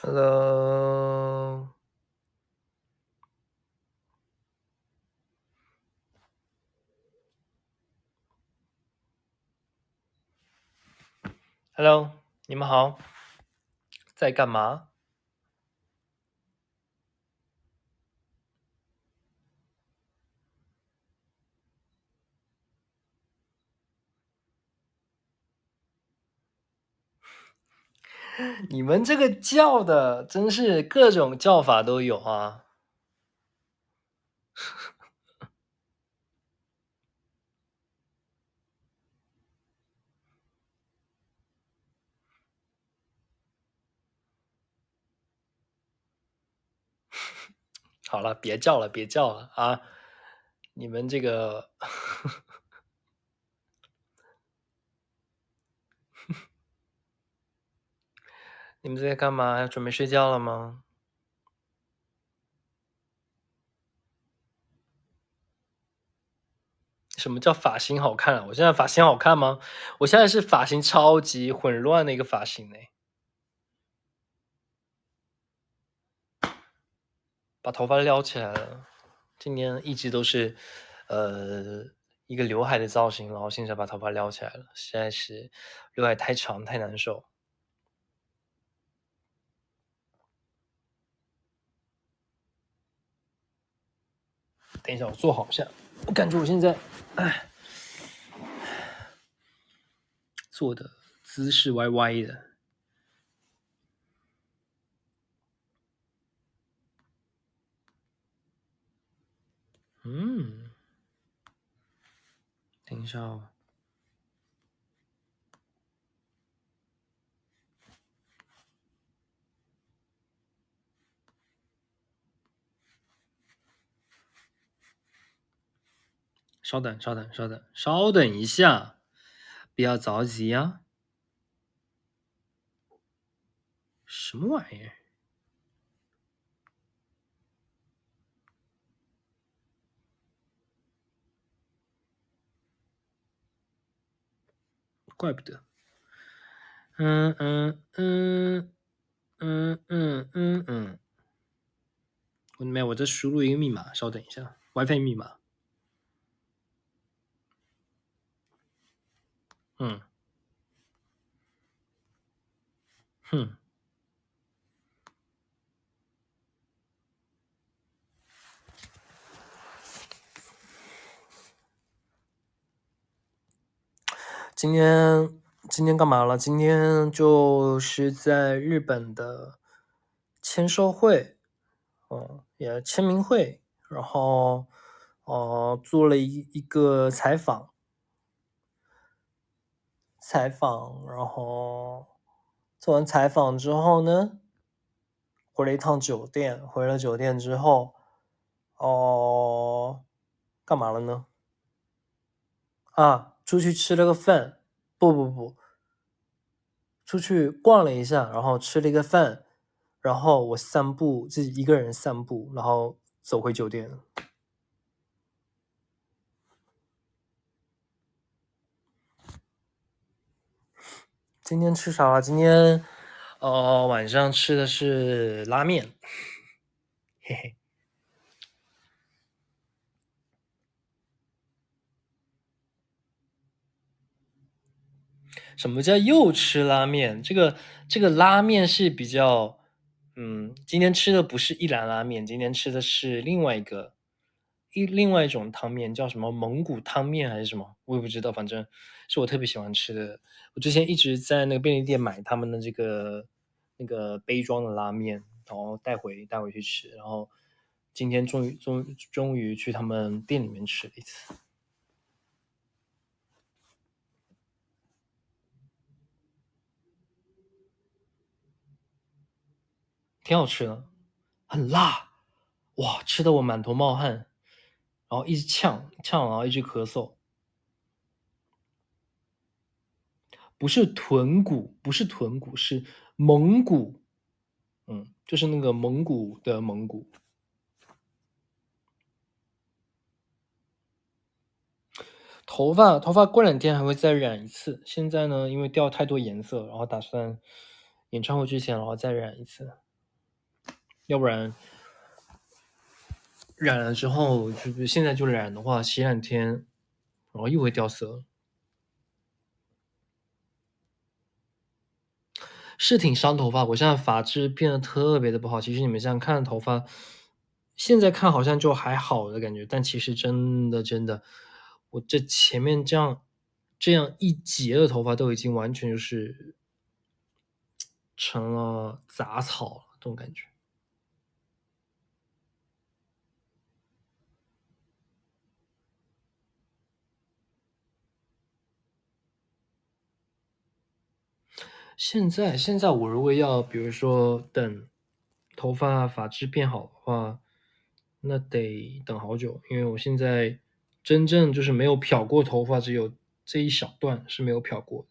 Hello，Hello，你们好，在干嘛？你们这个叫的真是各种叫法都有啊！好了，别叫了，别叫了啊！你们这个，你们在干嘛？准备睡觉了吗？什么叫发型好看啊？我现在发型好看吗？我现在是发型超级混乱的一个发型呢，把头发撩起来了。今年一直都是，呃，一个刘海的造型，然后现在把头发撩起来了，实在是刘海太长太难受。等一下，我坐好一下，我感觉我现在，哎，坐的姿势歪歪的。嗯，等一下哦，稍等，稍等，稍等，稍等一下，不要着急啊。什么玩意儿？怪不得。嗯嗯嗯嗯嗯嗯嗯，没有，我这输入一个密码，稍等一下，WiFi 密码。嗯，哼。今天干嘛了？今天就是在日本的签售会，也签名会，然后做了一个采访，然后做完采访之后呢，回了一趟酒店，回了酒店之后，哦、干嘛了呢？啊，出去吃了个饭，不不不，出去逛了一下，然后吃了一个饭，然后我散步，自己一个人散步，然后走回酒店。今天吃啥了？今天晚上吃的是拉面，嘿嘿。什么叫又吃拉面？这个拉面是比较，今天吃的不是一兰拉面，今天吃的是另外一种汤面，叫什么蒙古汤面还是什么，我也不知道，反正是我特别喜欢吃的。我之前一直在那个便利店买他们的这个那个杯装的拉面，然后带回去吃，然后今天终于去他们店里面吃了一次，挺好吃的，很辣。哇，吃的我满头冒汗，然后一直呛，然后一直咳嗽。不是豚骨，是蒙古，就是那个蒙古的蒙古。头发过2天还会再染一次，现在呢，因为掉太多颜色，然后打算演唱会之前然后再染一次。要不然染了之后，就是现在就染的话，洗两天，然后又会掉色。是挺伤头发，我现在发质变得特别的不好。其实你们这样看头发，现在看好像就还好的感觉，但其实真的，我这前面这样一截的头发都已经完全就是成了杂草了，这种感觉。现在我如果要比如说等头发发质变好的话，那得等好久，因为我现在真正就是没有漂过头发，只有这一小段是没有漂过的，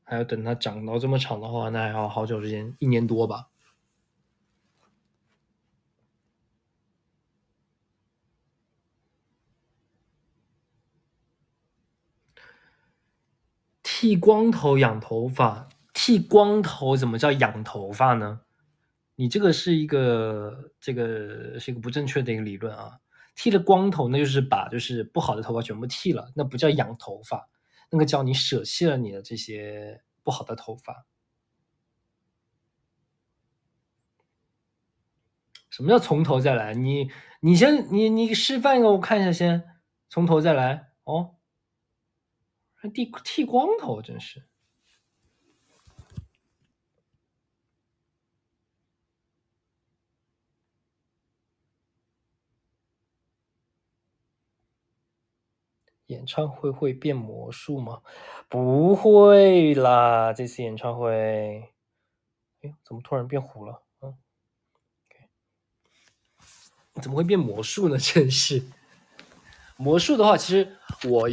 还要等它长到这么长的话，那还要好久时间1年多吧。剃光头养头发，剃光头怎么叫养头发呢？你这个是一个不正确的一个理论啊。剃了光头，那就是把就是不好的头发全部剃了，那不叫养头发，那个叫你舍弃了你的这些不好的头发。什么叫从头再来？你示范给我看一下先，从头再来。哦，还剃光头，真是。演唱会会变魔术吗？不会啦，这次演唱会，哎，怎么突然变糊了？嗯，怎么会变魔术呢？真是。魔术的话，其实我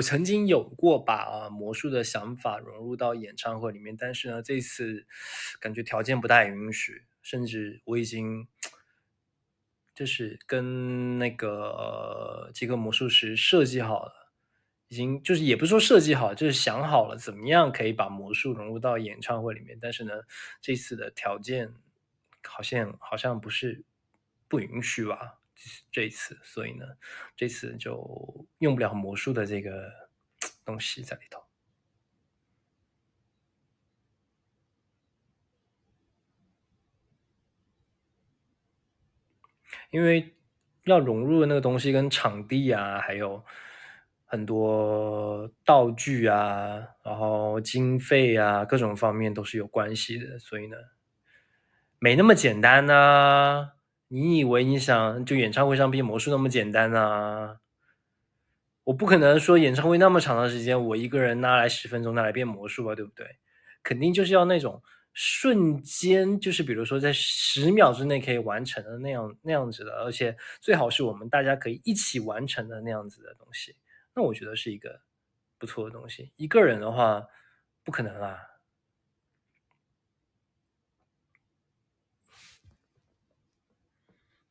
曾经有过把魔术的想法融入到演唱会里面，但是呢，这次感觉条件不太允许，甚至我已经就是跟那个几个魔术师设计好了，已经就是也不是说设计好，就是想好了怎么样可以把魔术融入到演唱会里面，但是呢，这次的条件好像不允许吧，这一次，所以呢，这次就用不了魔术的这个东西在里头。因为要融入的那个东西跟场地啊，还有很多道具啊，然后经费啊，各种方面都是有关系的，所以呢，没那么简单呐、你以为你想就演唱会上变魔术那么简单啊？我不可能说演唱会那么长的时间，我一个人拿来10分钟拿来变魔术吧，对不对？肯定就是要那种瞬间，就是比如说在10秒之内可以完成的那样子的，而且最好是我们大家可以一起完成的那样子的东西，那我觉得是一个不错的东西。一个人的话不可能啦，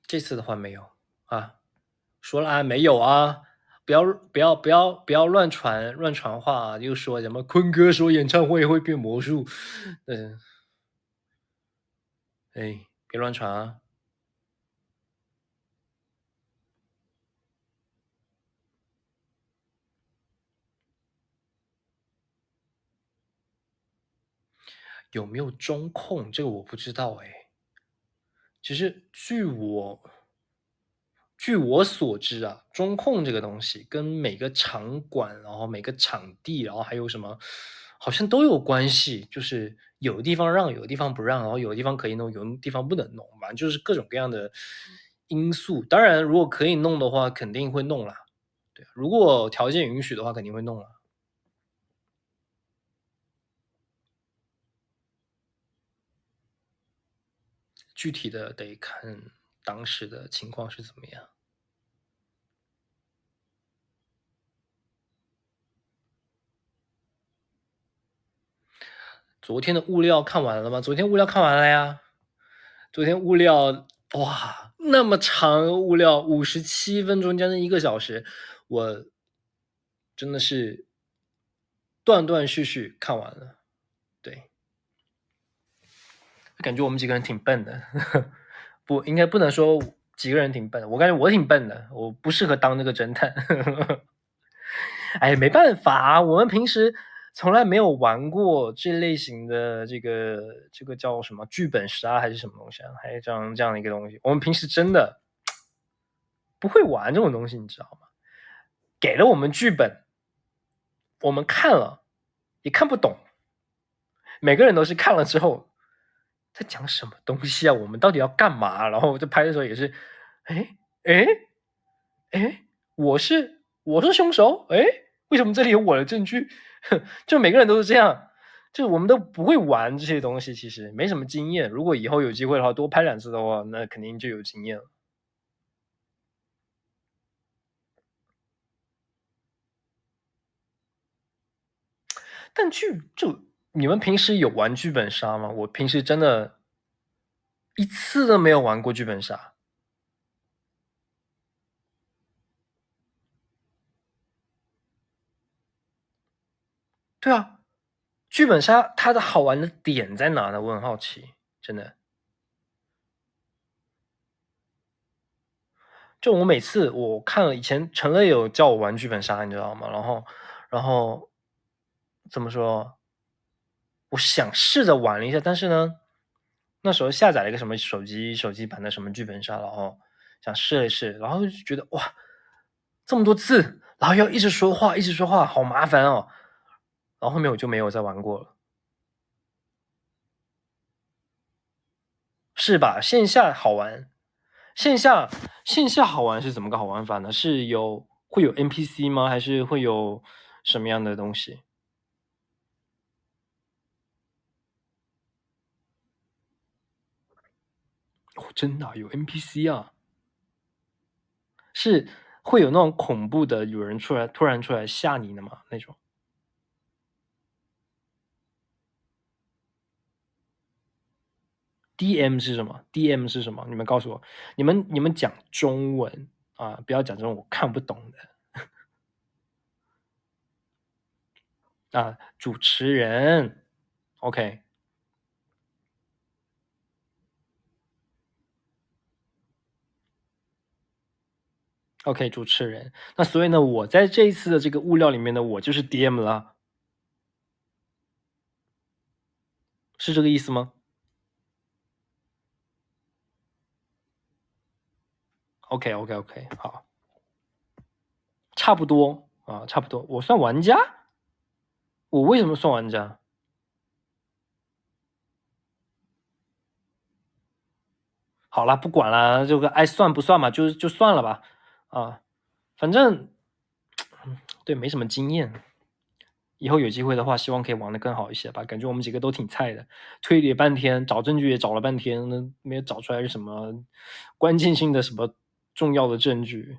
这次的话没有，啊，说了啊，没有啊，不要乱传话啊，又说什么坤哥说演唱会会变魔术，嗯，哎，别乱传啊。有没有中控，这个我不知道哎。其实据我所知啊，中控这个东西跟每个场馆，然后每个场地，然后还有什么，好像都有关系。就是有的地方让，有的地方不让，然后有的地方可以弄，有的地方不能弄，反正就是各种各样的因素。当然，如果可以弄的话，肯定会弄啦。对啊，如果条件允许的话，肯定会弄啦。具体的得看当时的情况是怎么样。昨天的物料看完了吗？昨天物料看完了呀。昨天物料哇，那么长物料57分钟，将近1个小时，我真的是断断续续看完了。对，感觉我们几个人挺笨的，不应该不能说几个人挺笨的，我感觉我挺笨的，我不适合当那个侦探。哎，没办法啊，我们平时从来没有玩过这类型的这个叫什么剧本杀还是什么东西啊？还有这样的一个东西，我们平时真的不会玩这种东西，你知道吗？给了我们剧本，我们看了也看不懂，每个人都是看了之后在讲什么东西啊？我们到底要干嘛？然后在拍的时候也是，哎哎哎，我是凶手？哎，为什么这里有我的证据？就每个人都是这样，就我们都不会玩这些东西，其实没什么经验。如果以后有机会的话，多拍2次的话，那肯定就有经验了。但你们平时有玩剧本杀吗？我平时真的一次都没有玩过剧本杀。对啊，剧本杀它的好玩的点在哪呢？我很好奇，真的。就我每次我看了以前陈乐有叫我玩剧本杀，你知道吗？然后怎么说？我想试着玩了一下，但是呢，那时候下载了一个什么手机版的什么剧本杀，然后想试了试，然后就觉得哇，这么多字，然后要一直说话，一直说话，好麻烦哦。然后后面我就没有再玩过了，是吧？线下好玩，线下线下好玩是怎么个好玩法呢？会有 NPC 吗？还是会有什么样的东西？哦，真的啊有 NPC 啊？是会有那种恐怖的，有人突然出来吓你的吗？那种？DM 是什么？DM 是什么？你们告诉我，你们讲中文啊，不要讲这种我看不懂的啊。主持人，OK OK，主持人。那所以呢，我在这一次的这个物料里面呢，我就是 DM 了，是这个意思吗？OK OK OK，好，差不多啊，差不多。我算玩家？我为什么算玩家？好啦，不管了，这个爱算不算嘛，就算了吧。啊，反正对，没什么经验。以后有机会的话，希望可以玩得更好一些吧。感觉我们几个都挺菜的，推理了半天，找证据也找了半天，那没有找出来是什么关键性的什么重要的证据。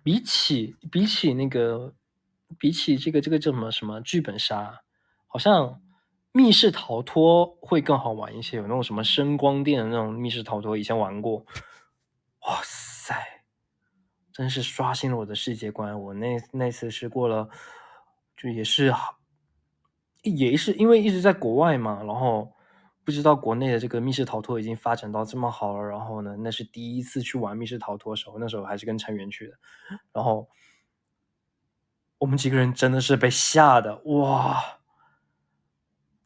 比起那个，比起这个叫什么剧本杀，好像密室逃脱会更好玩一些。有那种什么声光电的那种密室逃脱，以前玩过。哇塞！真是刷新了我的世界观。我那次是过了，就也是因为一直在国外嘛，然后不知道国内的这个密室逃脱已经发展到这么好了。然后呢，那是第一次去玩密室逃脱的时候，那时候还是跟成员去的。然后我们几个人真的是被吓的，哇！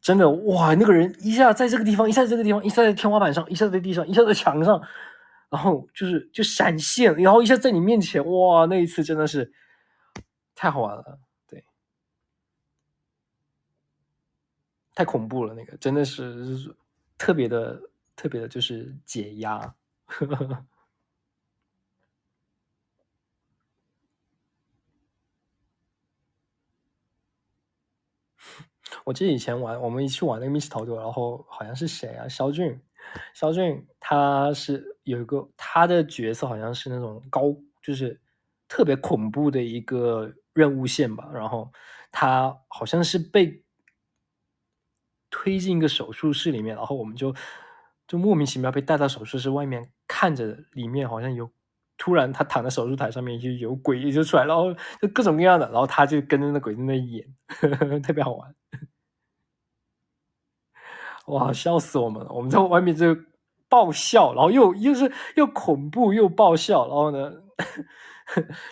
真的，哇，那个人一下在这个地方，一下在这个地方，一下在天花板上，一下在地上，一下在墙上，然后就闪现，然后一下在你面前，哇，那一次真的是太好玩了，对，太恐怖了，那个真的是特别的特别的，就是解压。我记得以前我们一起玩那个密室逃脱，然后好像是谁啊？肖俊他是有一个他的角色好像是那种就是特别恐怖的一个任务线吧，然后他好像是被推进一个手术室里面，然后我们就莫名其妙被带到手术室外面，看着里面好像有突然他躺在手术台上面就有鬼就出来，然后就各种各样的，然后他就跟着那鬼在那演，特别好玩。哇，笑死我们了！我们在外面就爆笑，然后又是又恐怖又爆笑，然后呢，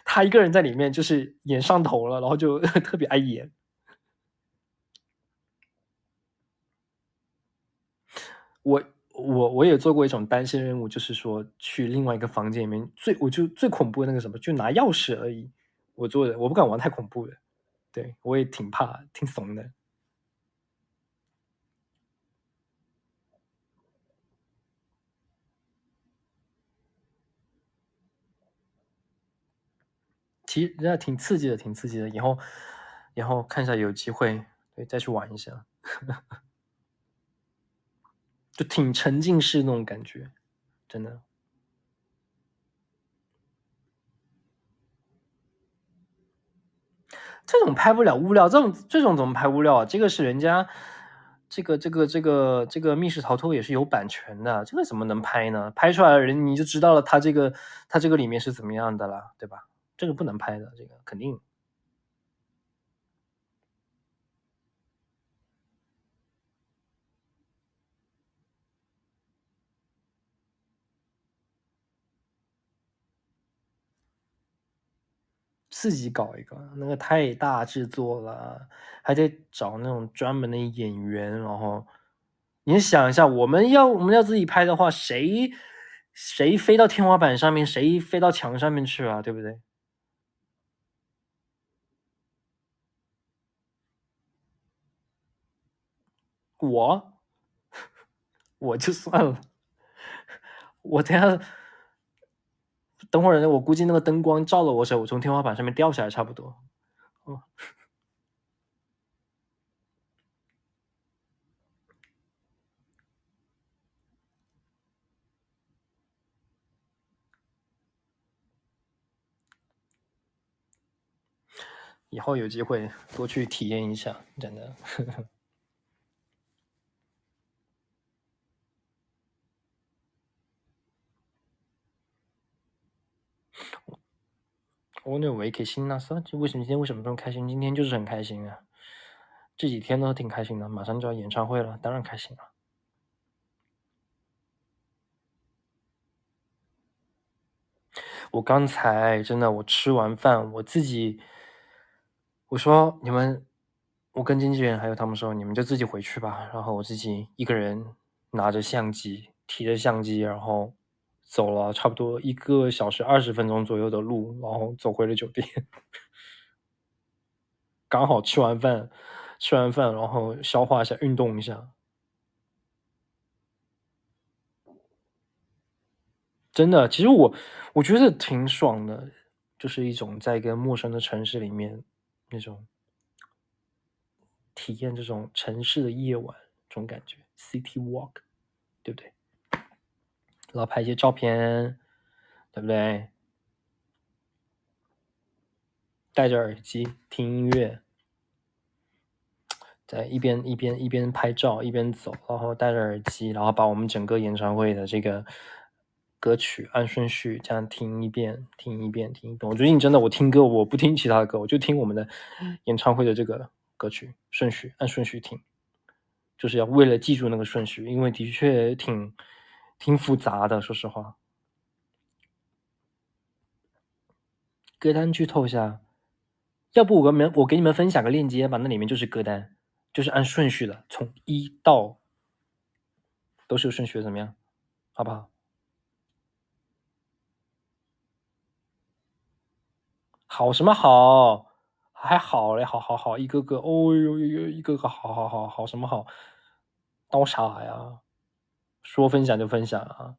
他一个人在里面就是演上头了，然后就特别爱演。我我也做过一种单线任务，就是说去另外一个房间里面，我就最恐怖的那个什么，就拿钥匙而已。我做的，我不敢玩太恐怖的，对，我也挺怕，挺怂的。其实那挺刺激的，挺刺激的。以后看一下有机会，对，再去玩一下，就挺沉浸式那种感觉，真的。这种拍不了物料，这种怎么拍物料啊？这个是人家这个密室逃脱也是有版权的，这个怎么能拍呢？拍出来的人你就知道了，他这个里面是怎么样的了，对吧？这个不能拍的，这个肯定自己搞一个，那个太大制作了，还得找那种专门的演员，然后你想一下，我们要自己拍的话，谁飞到天花板上面，谁飞到墙上面去啊，对不对？我我就算了，我等会儿我估计那个灯光照了我时候，我从天花板上面掉下来差不多。哦，以后有机会多去体验一下，真的。오늘 왜 이렇게 신났어?今天为什么这么开心？今天就是很开心啊，这几天都挺开心的，马上就要演唱会了，当然开心了。我刚才真的，我吃完饭，我说我跟经纪人还有他们说，你们就自己回去吧，然后我自己一个人拿着相机，提着相机，然后走了差不多1个小时20分钟左右的路，然后走回了酒店。刚好吃完饭，然后消化一下，运动一下。真的，其实我觉得挺爽的，就是一种在一个陌生的城市里面，那种体验这种城市的夜晚，这种感觉，city walk，对不对？然后拍一些照片，对不对？戴着耳机听音乐，在一边拍照一边走，然后戴着耳机，然后把我们整个演唱会的这个歌曲按顺序这样听一遍，听一遍，听一遍。我最近真的我听歌，我不听其他的歌，我就听我们的演唱会的这个歌曲顺序，按顺序听，就是要为了记住那个顺序，因为的确挺复杂的，说实话。歌单剧透一下，要不我给你们分享个链接吧，那里面就是歌单，就是按顺序的，从一到都是有顺序的，怎么样？好不好？好什么好？还好嘞，好好好，一个个，哦呦呦呦，一个个好好好好什么好？当我傻呀？说分享就分享啊！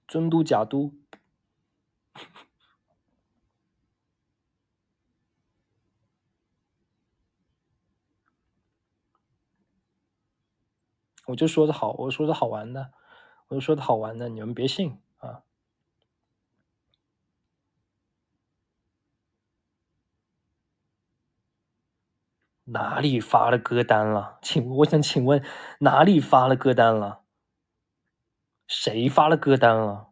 真都假都，我说的好玩的，我就说的好玩的，你们别信啊！哪里发了歌单了？我想请问哪里发了歌单了？谁发了歌单了？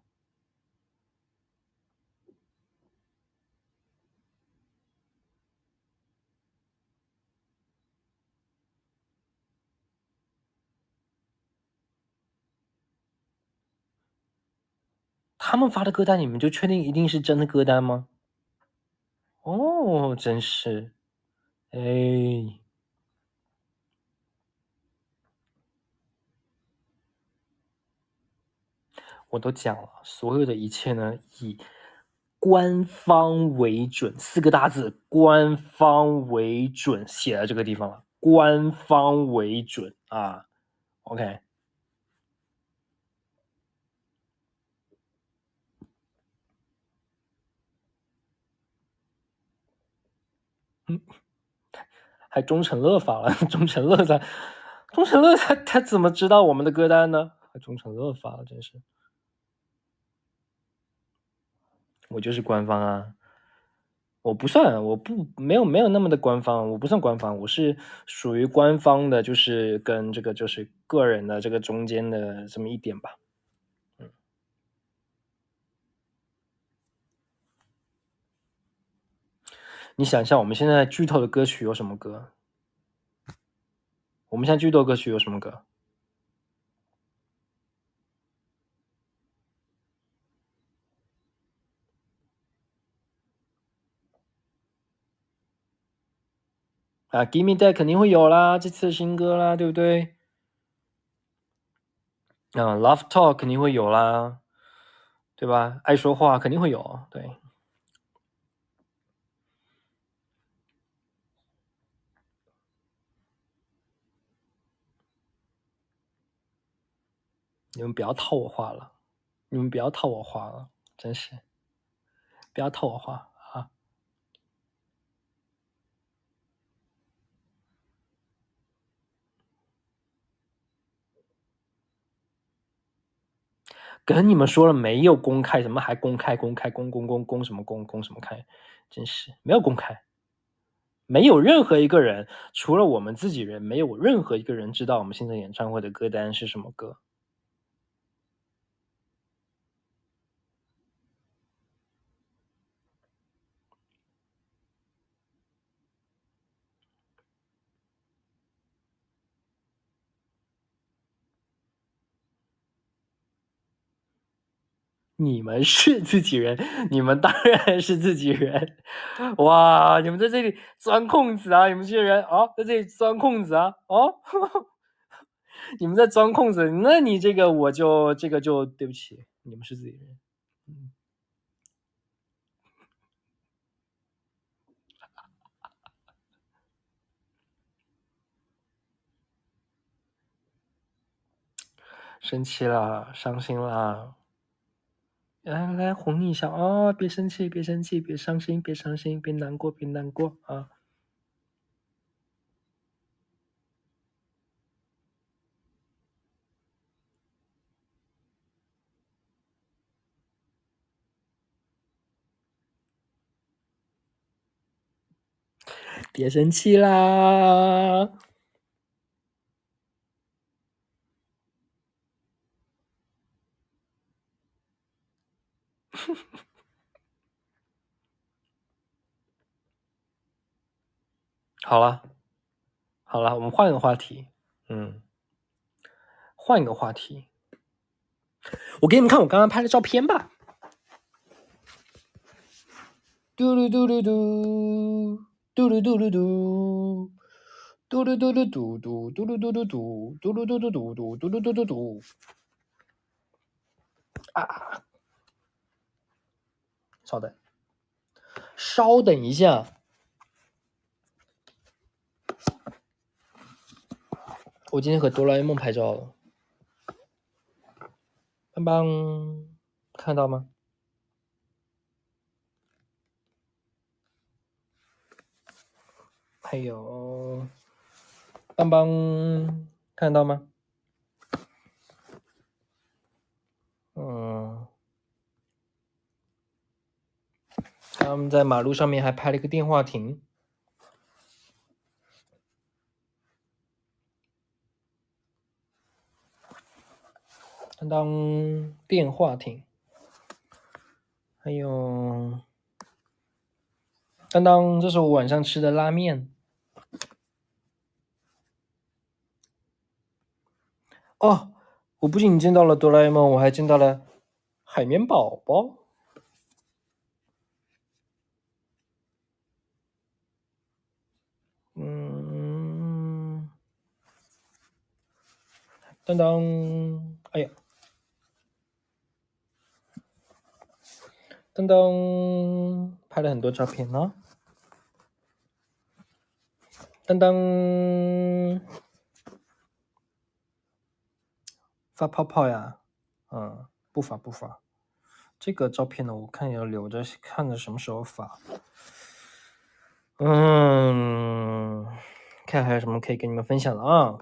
他们发的歌单，你们就确定一定是真的歌单吗？哦，真是，哎。我都讲了，所有的一切呢，以官方为准，四个大字，官方为准，写在这个地方了，官方为准啊。OK，嗯，还钟成乐发了，钟成乐他怎么知道我们的歌单呢？还钟成乐发了，真是，我就是官方啊。我不算，我不没有那么的官方，我不算官方，我是属于官方的，就是跟这个就是个人的这个中间的这么一点吧。你想一下，我们现在剧透的歌曲有什么歌？我们现在剧透歌曲有什么歌？啊，Give Me That 肯定会有啦，这次的新歌啦，对不对？Love Talk 肯定会有啦，对吧？爱说话肯定会有，对。你们不要套我话了，你们不要套我话了，真是不要套我话啊！跟你们说了没有公开，什么还公开公开公什么公什么开，真是没有公开，没有任何一个人，除了我们自己人，没有任何一个人知道我们现在演唱会的歌单是什么歌。你们是自己人，你们当然是自己人。哇，你们在这里钻空子啊！你们这些人啊，在这里钻空子啊！哦，你们在钻空子，那你这个我就这个就对不起，你们是自己人。嗯，生气了，伤心了，来来哄你一下啊！别生气，别生气，别伤心，别伤心，别难过，别难过啊！别生气啦！好了，好了，我们换个话题。嗯，换一个话题。我给你们看我刚刚拍的照片吧。嘟噜嘟噜嘟，嘟噜嘟噜嘟，嘟噜嘟噜嘟嘟，嘟噜嘟噜嘟，嘟噜嘟噜嘟嘟，嘟噜嘟噜嘟。啊，稍等，稍等一下，我今天和哆啦 A 梦拍照了，棒棒，看到吗？还有，棒棒，看到吗？嗯，他们在马路上面还拍了一个电话亭。当当电话亭，还有当当，这是我晚上吃的拉面。哦，我不仅见到了哆啦 A 梦，我还见到了海绵宝宝。嗯，当当，哎呀，当当，拍了很多照片呢。当当，发泡泡呀，不发不发。这个照片呢，我看要留着，看着什么时候发。看还有什么可以跟你们分享的啊？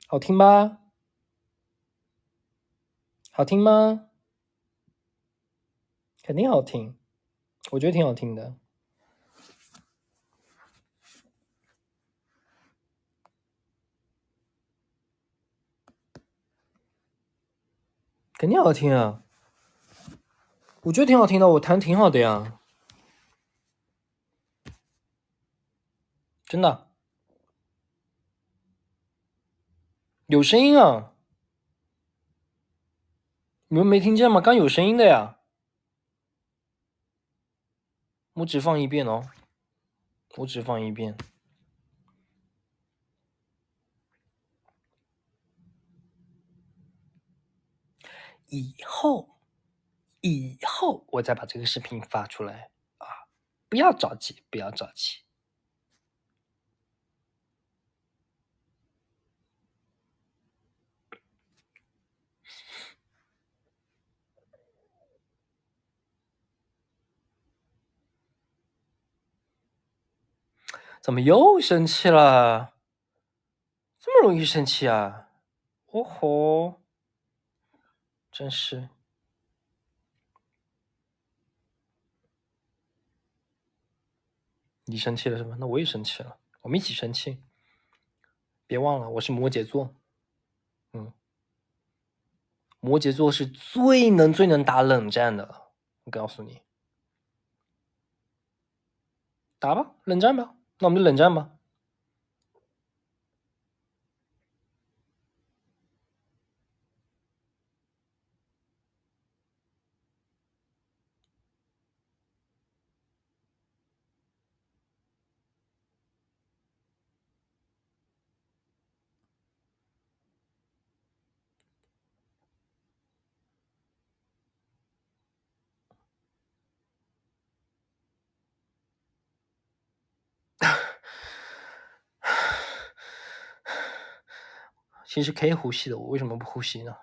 好听吗？好听吗？肯定好听，我觉得挺好听的。肯定好听啊，我觉得挺好听的，我弹挺好的呀，真的有声音啊，你们没听见吗？刚有声音的呀，我只放一遍哦，我只放一遍。以后，以后我再把这个视频发出来啊，不要着急，不要着急。怎么又生气了？这么容易生气啊？哦吼，真是。你生气了是吧？那我也生气了，我们一起生气。别忘了，我是摩羯座。嗯，摩羯座是最能打冷战的了，我告诉你，打吧，冷战吧，那我们就冷战吧。其实可以呼吸的，我为什么不呼吸呢？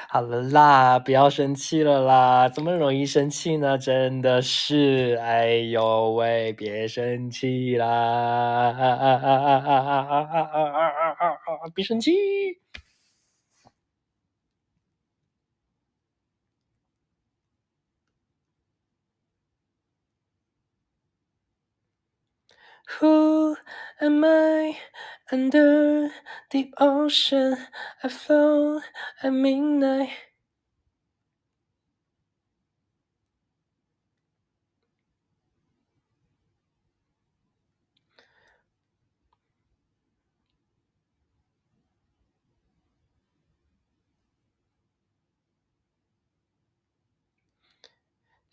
好了啦，不要生气了啦，怎么容易生气呢？真的是，哎呦喂，别生气啦！别生气。Who am I under the ocean? I float at midnight.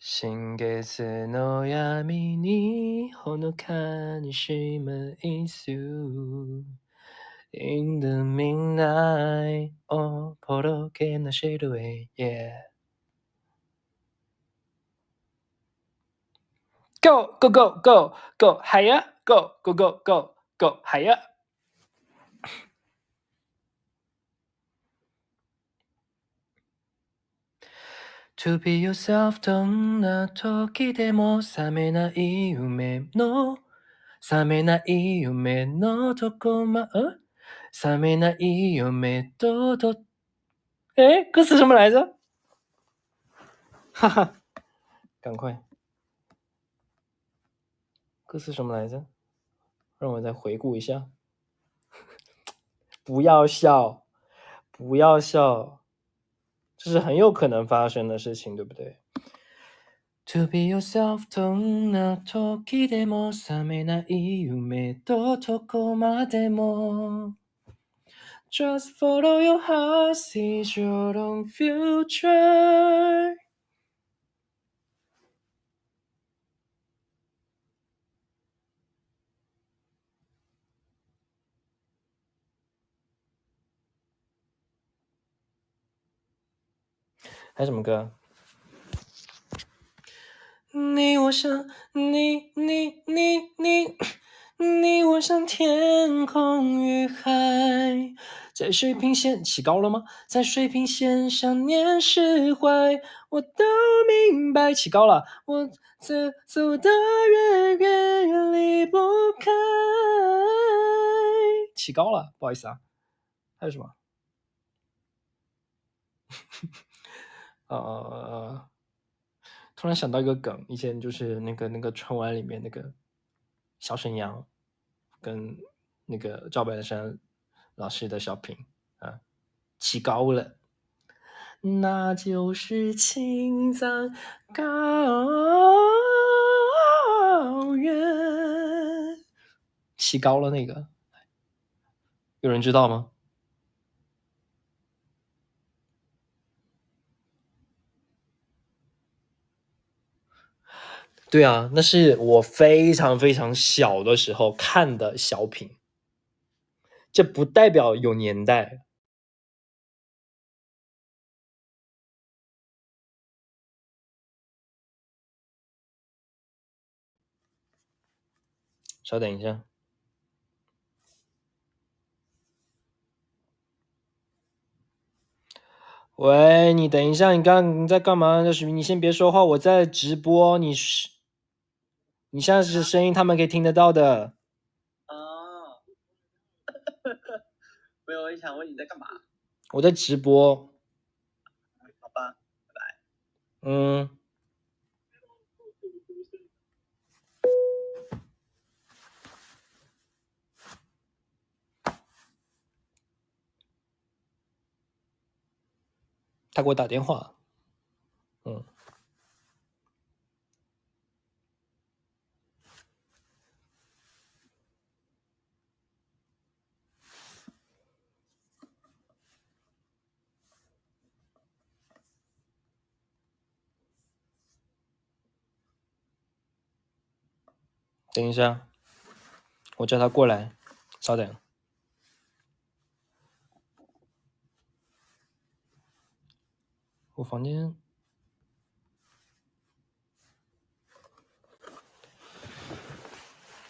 新月の闇にほのかにしまいす In the midnight おぼろげなシルエット Yeah Go go go go go higher go go go go go higher。To be yourself どんな時でも覚めない夢の覚めない夢のとこま覚めない夢と哎，歌词什么来着？哈哈，赶快，歌词什么来着？让我再回顾一下。不要笑，不要笑，这是很有可能发生的事情，对不对？To be yourself どんな時でも覚めない夢どこまでも Just follow your heart, seize your own future 还有什么歌？你我像你我像天空与海，在水平线起高了吗？在水平线上念释怀，我都明白起高了，我走得越远离不开。起高了，不好意思啊，还有什么？突然想到一个梗，以前就是那个春晚里面那个小沈阳跟那个赵本山老师的小品啊，起高了，那就是青藏高原，起高了那个，有人知道吗？对啊，那是我非常非常小的时候看的小品，这不代表有年代。稍等一下。喂，你等一下，你在干嘛？你先别说话，我在直播。你现在是声音，他们可以听得到的。哦，没有，我想问你在干嘛？我在直播。好吧，拜拜。嗯。他给我打电话。嗯。等一下，我叫他过来，稍等。我房间。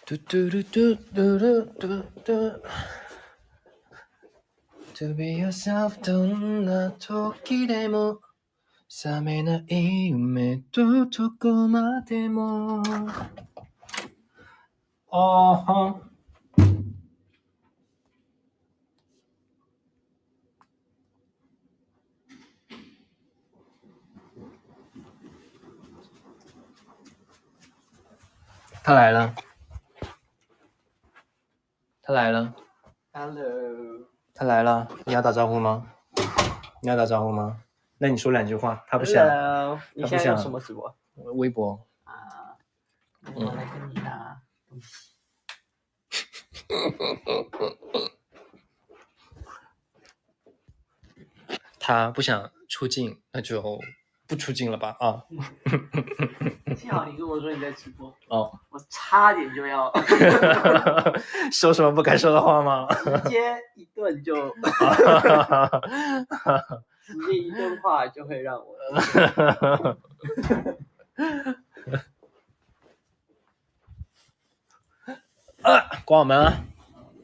嘟嘟嘟嘟嘟嘟嘟嘟。To be yourself どんな時でも覚めない夢どこまでも。哦。他来了。他来了。Hello。他来了，你要打招呼吗？你要打招呼吗？那你说两句话。他不想。Hello。你现在用什么直播？微博。啊，我来跟你拿东西。他不想出镜，那就不出镜了吧？啊。幸好你跟我说你在直播。哦。我差点就要说什么不该说的话吗？直接一顿就直接一顿话就会让我关好门啊。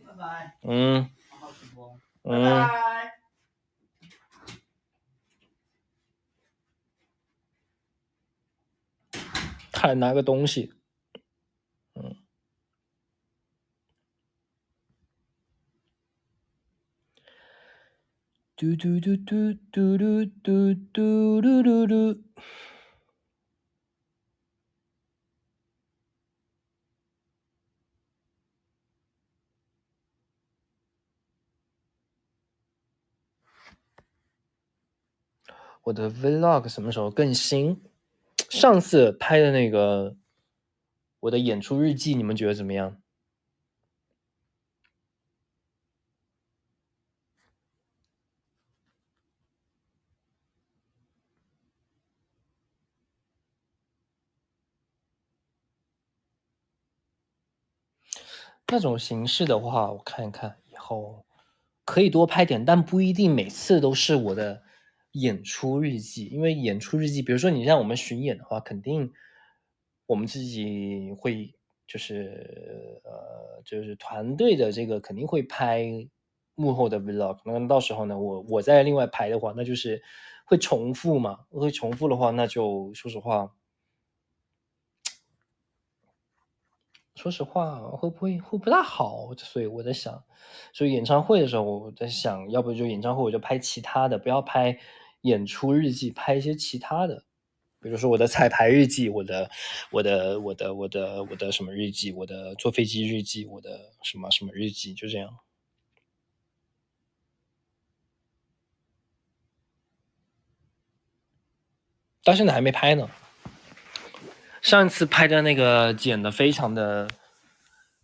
拜拜。嗯好好直播。嗯。拜拜。他来拿个东西。嘟嘟嘟嘟嘟嘟嘟嘟嘟嘟嘟。我的 vlog 什么时候更新？上次拍的那个我的演出日记，你们觉得怎么样？那种形式的话，我看一看，以后可以多拍点，但不一定每次都是我的演出日记。因为演出日记，比如说你让我们巡演的话，肯定我们自己会就是团队的这个肯定会拍幕后的 vlog。那到时候呢，我再另外拍的话，那就是会重复嘛。会重复的话，那就说实话。会不大好，所以我在想，所以演唱会的时候我在想，要不就演唱会我就拍其他的，不要拍演出日记，拍一些其他的，比如说我的彩排日记，我的什么日记，我的坐飞机日记，我的什么什么日记，就这样。到现在还没拍呢。上一次拍的那个剪的非常的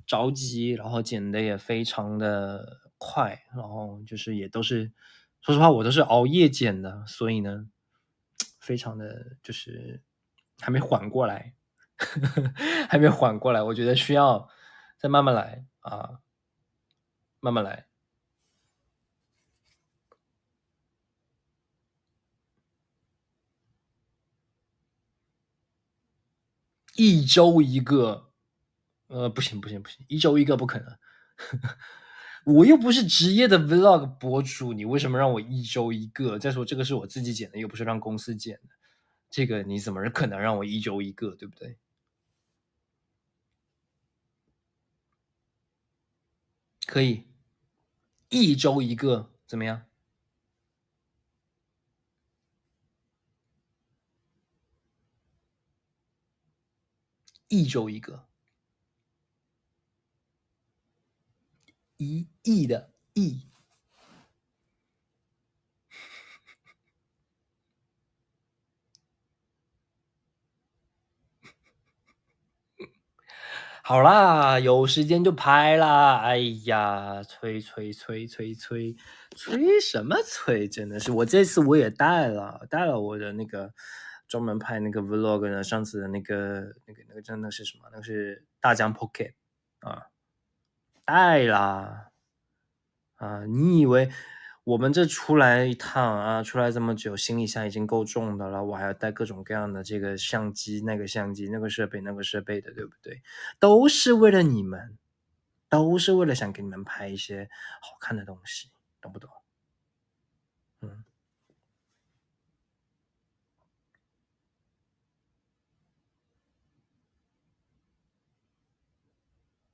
着急，然后剪的也非常的快，然后就是也都是，说实话我都是熬夜剪的，所以呢，非常的就是还没缓过来。还没缓过来，我觉得需要再慢慢来啊，慢慢来。一周一个，不行不行不行，一周一个不可能。我又不是职业的 vlog 博主，你为什么让我一周一个？再说这个是我自己剪的，又不是让公司剪的，这个你怎么可能让我一周一个，对不对？可以，一周一个，怎么样？一周一个，一亿的亿。好啦，有时间就拍啦。哎呀，催什么催？真的是，我这次我也带了我的那个专门拍那个 vlog 呢。上次的那个真的是什么？那个是大疆 Pocket 啊，带啦。啊，你以为我们这出来一趟啊，出来这么久，行李箱已经够重的了，我还要带各种各样的这个相机、那个相机、那个设备、那个设备的，对不对？都是为了你们，都是为了想给你们拍一些好看的东西，懂不懂？嗯，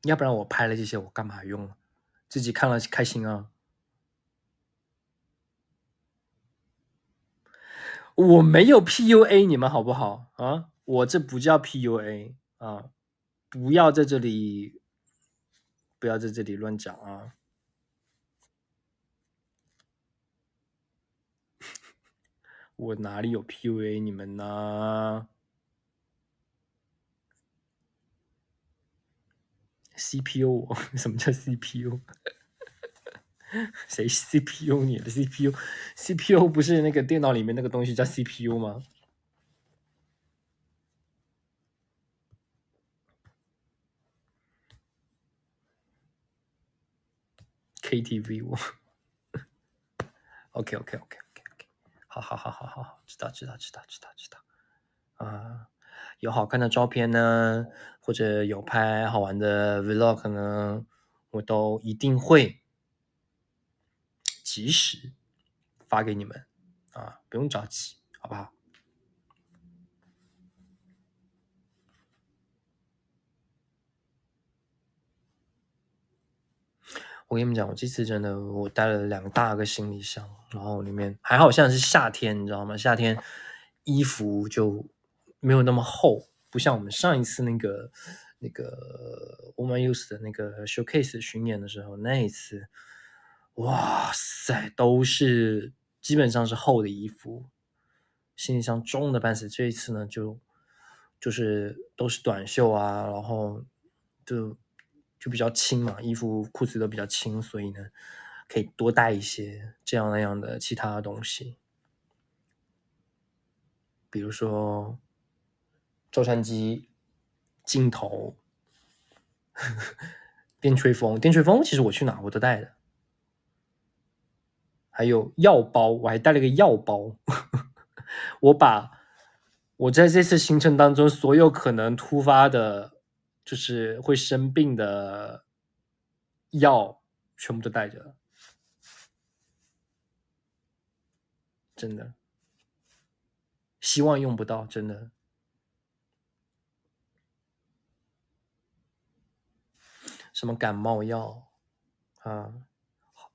要不然我拍了这些我干嘛用？自己看了开心啊。我没有 PUA 你们好不好啊？我这不叫 PUA 啊！不要在这里，不要在这里乱讲啊！我哪里有 PUA 你们呢？CPU，什么叫 CPU？谁 CPU 你的 CPU 不是那个电脑里面那个东西叫 CPU 吗？KTV 我OK，好，好，知道啊。有好看的照片呢，或者有拍好玩的 vlog 呢，我都一定会及时发给你们啊，不用着急，好不好？我跟你们讲，我这次真的我带了2大个行李箱，然后里面还好像是夏天，你知道吗？夏天衣服就没有那么厚，不像我们上一次那个 Woman Youth 的那个 showcase 巡演的时候，那一次，哇塞，都是基本上是厚的衣服，行李箱重的半死。这一次呢，就是都是短袖啊，然后就比较轻嘛，衣服裤子都比较轻，所以呢，可以多带一些这样那样的其他的东西，比如说照相机、镜头、电吹风。电吹风其实我去哪我都带的，还有药包，我还带了个药包。我把我在这次行程当中所有可能突发的，就是会生病的药，全部都带着了，真的。希望用不到，真的。什么感冒药啊，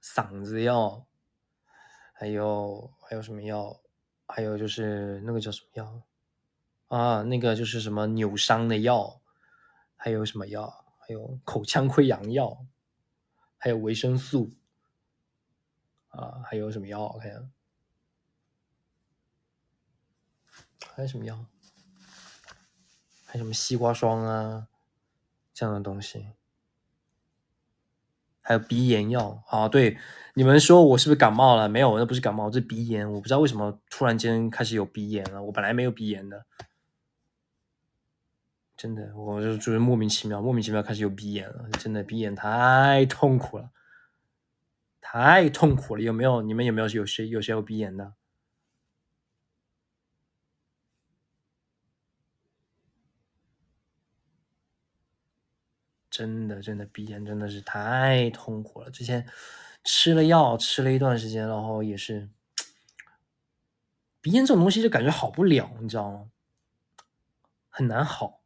嗓子药，还有什么药？还有就是那个叫什么药啊？那个就是什么扭伤的药，还有什么药？还有口腔溃疡药，还有维生素啊，还有什么药？我看下，还有什么药？还有什么西瓜霜啊，这样的东西。还有鼻炎药啊，对，你们说我是不是感冒了？没有，那不是感冒，这是鼻炎。我不知道为什么突然间开始有鼻炎了，我本来没有鼻炎的，真的，我就觉得莫名其妙，莫名其妙开始有鼻炎了，真的鼻炎太痛苦了，太痛苦了。有没有？你们有没有谁有鼻炎的？真的鼻炎真的是太痛苦了。之前吃了药，吃了一段时间，然后也是鼻炎这种东西就感觉好不了，你知道吗？很难好。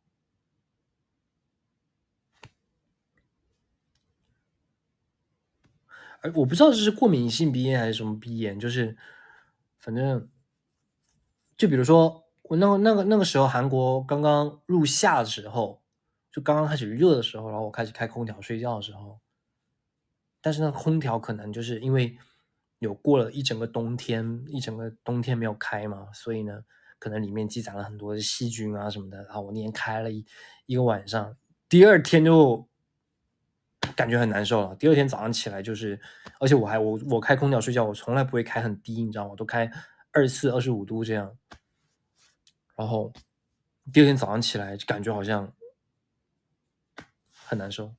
而我不知道这是过敏性鼻炎还是什么鼻炎，就是反正就比如说我那个时候韩国刚刚入夏的时候，就刚刚开始热的时候，然后我开始开空调睡觉的时候，但是那个空调可能就是因为有过了一整个冬天，一整个冬天没有开嘛，所以呢，可能里面积攒了很多的细菌啊什么的，然后我那天开了一个晚上，第二天就感觉很难受了。第二天早上起来就是，而且我开空调睡觉，我从来不会开很低，你知道吗？我都开24、25度这样。然后第二天早上起来就感觉好像很难受，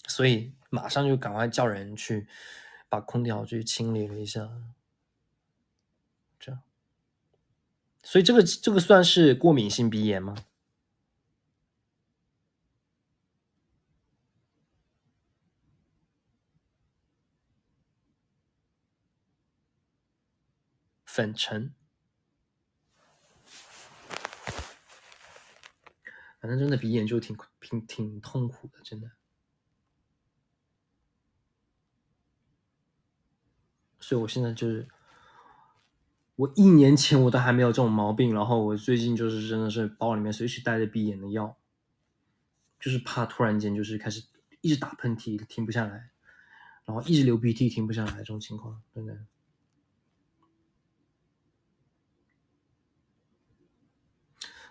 所以马上就赶快叫人去把空调去清理了一下，这样。所以这个算是过敏性鼻炎吗？粉尘，反正真的鼻炎就挺痛苦的，真的。所以我现在就是我1年前我都还没有这种毛病，然后我最近就是真的是包里面随时带着鼻炎的药，就是怕突然间就是开始一直打喷嚏停不下来，然后一直流鼻涕停不下来这种情况，真的。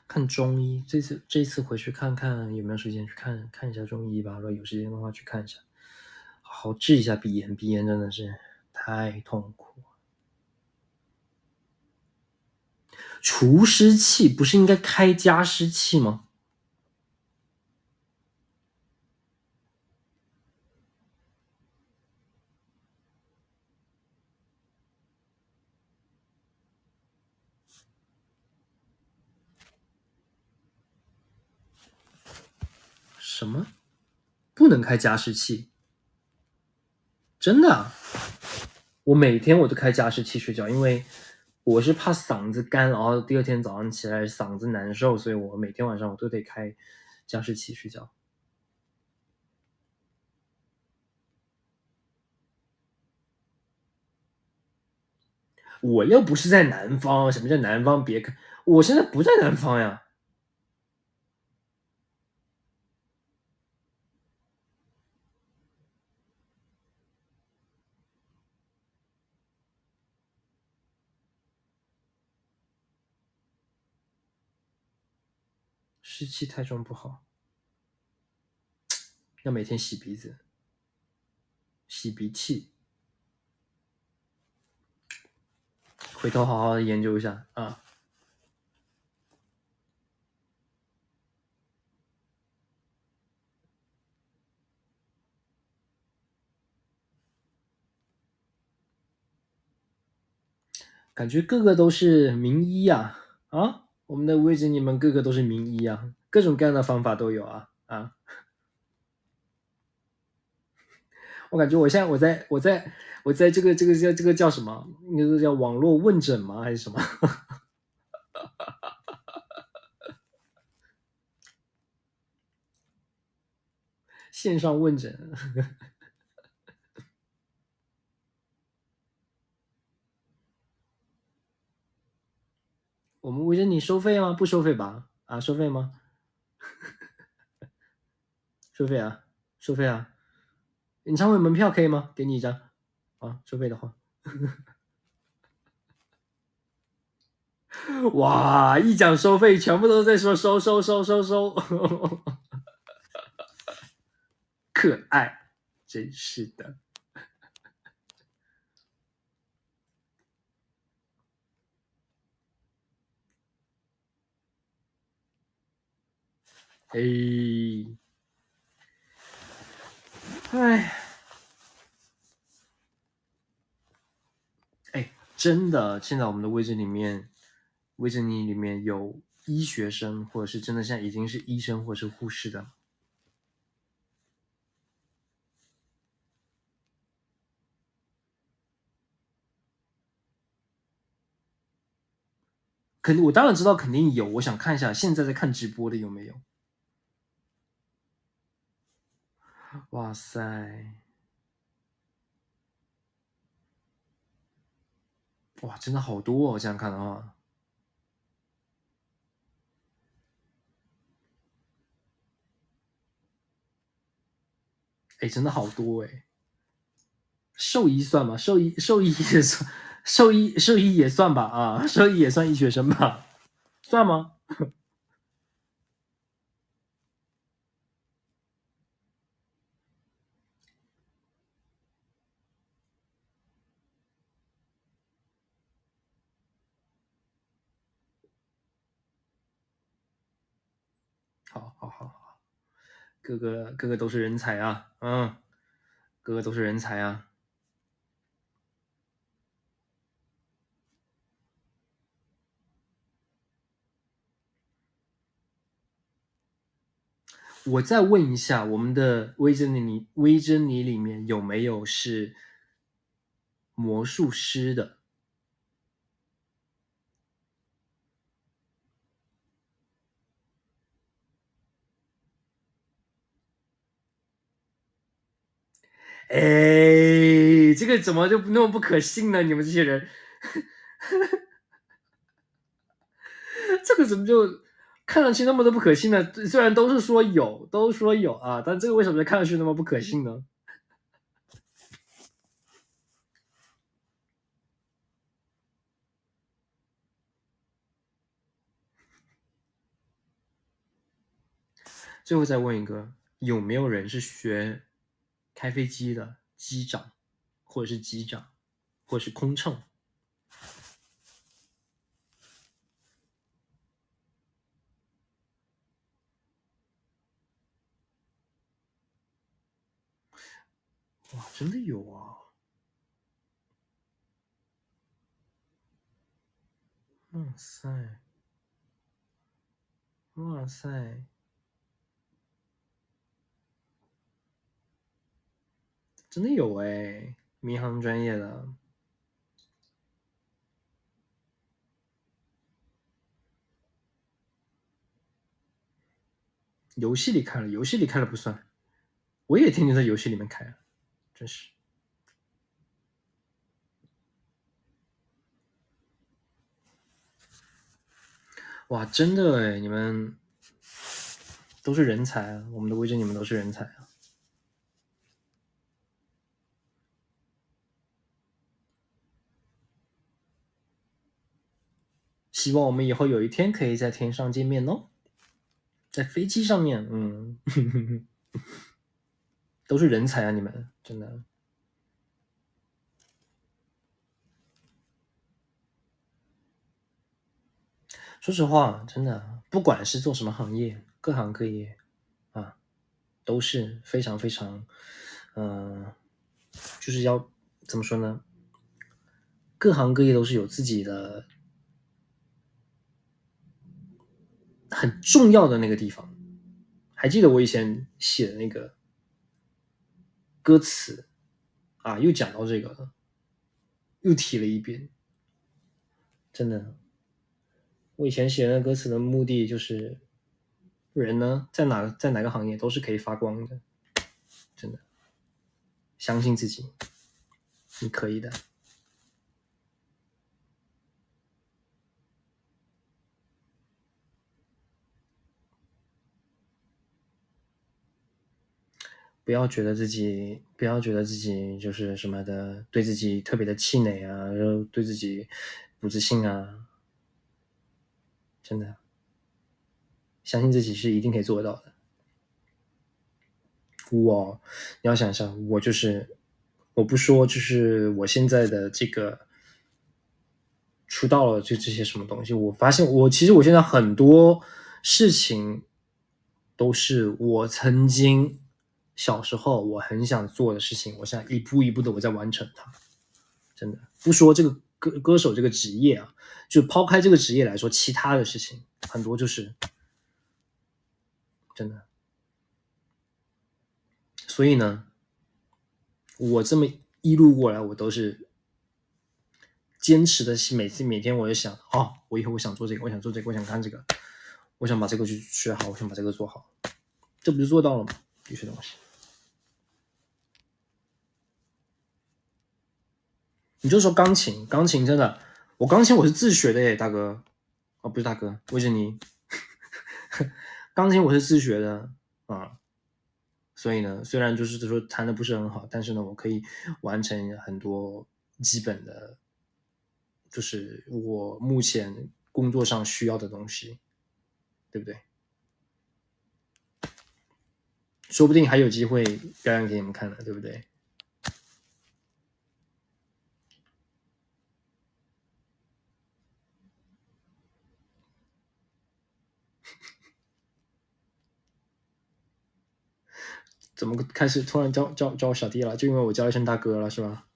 看中医，这次回去看看有没有时间去看一下中医吧。如果有时间的话，去看一下，好好治一下鼻炎。鼻炎真的是太痛苦了。除湿器不是应该开加湿器吗？什么？不能开加湿器？真的啊？我每天我都开加湿器睡觉，因为我是怕嗓子干，然后第二天早上起来嗓子难受，所以我每天晚上我都得开加湿器睡觉。我又不是在南方，什么叫南方别开？我现在不在南方呀。湿气太重不好，要每天洗鼻子、洗鼻器，回头好好的研究一下啊。感觉个个都是名医呀，啊，我们的位置你们个个都是名医啊，各种各样的方法都有啊啊！我感觉我现在我在这个叫什么？那个叫网络问诊吗？还是什么？线上问诊？我们维珍你收费吗？不收费吧？啊，收费吗？收费啊，收费啊！演唱会门票可以吗？给你一张啊，收费的话。哇，一讲收费，全部都在说收收收收收，可爱，真是的。哎，哎，哎，真的，现在我们的位置里面有医学生，或者是真的现在已经是医生或是护士的。我当然知道肯定有，我想看一下现在在看直播的有没有。哇塞，哇，真的好多哦！这样看的话，哎，真的好多哎。兽医算吗？兽医也算，兽医也算吧啊，兽医也算医学生吧？算吗？好好好好，个个都是人才啊，嗯，个个都是人才啊。我再问一下，我们的微珍妮里面有没有是魔术师的？哎，这个怎么就那么不可信呢？你们这些人，这个怎么就看上去那么的不可信呢？虽然都说有啊，但这个为什么看上去那么不可信呢？最后再问一个，有没有人是学开飞机的机长，或者是机长，或者是空乘？哇，真的有啊！哇塞，哇塞！真的有哎，民航专业的。游戏里开了，游戏里开了不算，我也天天在游戏里面开，真是。哇，真的哎，你们都是人才啊！我们都围着你们都是人才啊！希望我们以后有一天可以在天上见面哦，在飞机上面，都是人才啊！你们真的。说实话，真的，不管是做什么行业，各行各业啊，都是非常非常，就是要怎么说呢？各行各业都是有自己的很重要的那个地方。还记得我以前写的那个歌词啊，又讲到这个了，又提了一遍。真的，我以前写那歌词的目的就是，人呢，在哪个行业都是可以发光的，真的，相信自己，你可以的。不要觉得自己就是什么的，对自己特别的气馁啊，然后对自己不自信啊，真的，相信自己是一定可以做得到的。你要想一下，我不说，就是我现在的这个出道了，这些什么东西，我发现其实我现在很多事情都是我曾经小时候我很想做的事情，我现在一步一步的我在完成它。真的，不说这个歌手这个职业啊，就抛开这个职业来说，其他的事情很多就是真的。所以呢，我这么一路过来，我都是坚持的，每天我就想，我以后我想做这个，我想做这个，我想干这个，我想把这个去学好，我想把这个做好，这不就做到了吗？有些东西，你就说钢琴，钢琴真的，钢琴我是自学的耶，大哥，不是大哥，维珍妮，钢琴我是自学的啊。所以呢，虽然就是说弹的不是很好，但是呢，我可以完成很多基本的，就是我目前工作上需要的东西，对不对？说不定还有机会表演给你们看呢，对不对？怎么开始突然叫我小弟了？就因为我叫一声大哥了，是吧？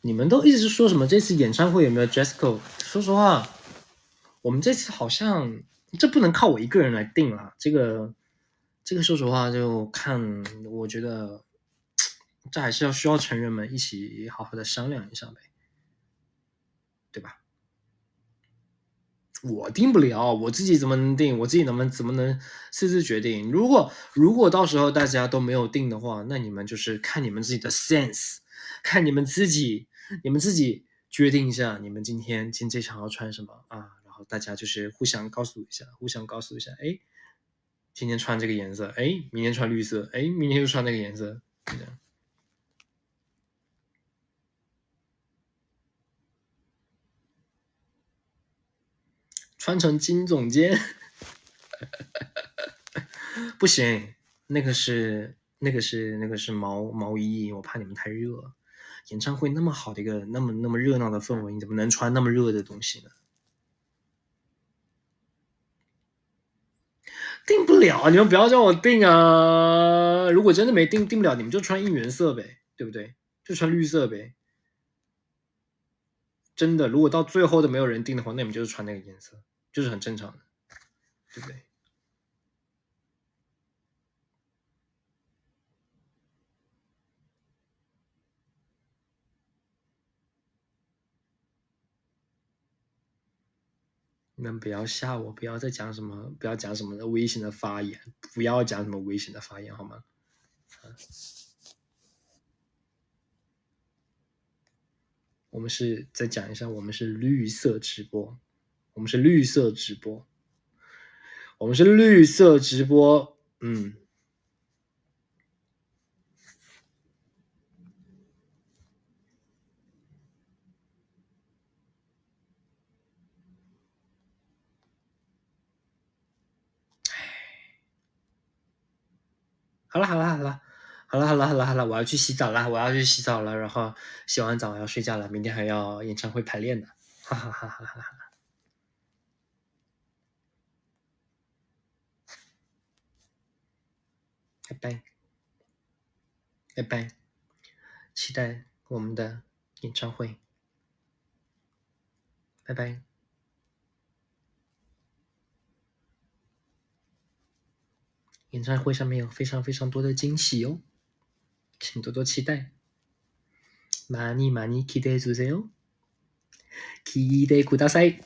你们都一直说什么这次演唱会有没有 dress code？说实话，我们这次好像这不能靠我一个人来定啊，这个说实话就看，我觉得这还是需要成员们一起好好的商量一下呗，对吧？我定不了，我自己怎么能定？我自己怎么能私自决定？如果到时候大家都没有定的话，那你们就是看你们自己的 sense，看你们自己决定一下，你们今天这场要穿什么啊？然后大家就是互相告诉一下，哎，今天穿这个颜色，哎，明天穿绿色，哎，明天又穿那个颜色，这样。穿成金总监，不行，那个是毛衣，我怕你们太热。演唱会那么好的一个那么热闹的氛围，你怎么能穿那么热的东西呢？定不了，你们不要叫我定啊！如果真的没定不了，你们就穿应援色呗，对不对？就穿绿色呗。真的，如果到最后都没有人订的话，那你们就是穿那个颜色，就是很正常的，对不对？你们不要吓我，不要再讲什么，不要讲什么危险的发言，不要讲什么危险的发言，好吗？我们是再讲一下，我们是绿色直播，我们是绿色直播，我们是绿色直播，好了，我要去洗澡了，然后洗完澡我要睡觉了，明天还要演唱会排练呢，哈哈哈哈哈哈。拜拜，拜拜，期待我们的演唱会，拜拜。演唱会上面有非常非常多的惊喜哦，请多多期待。많이많이기대해주세요。기대해주세요。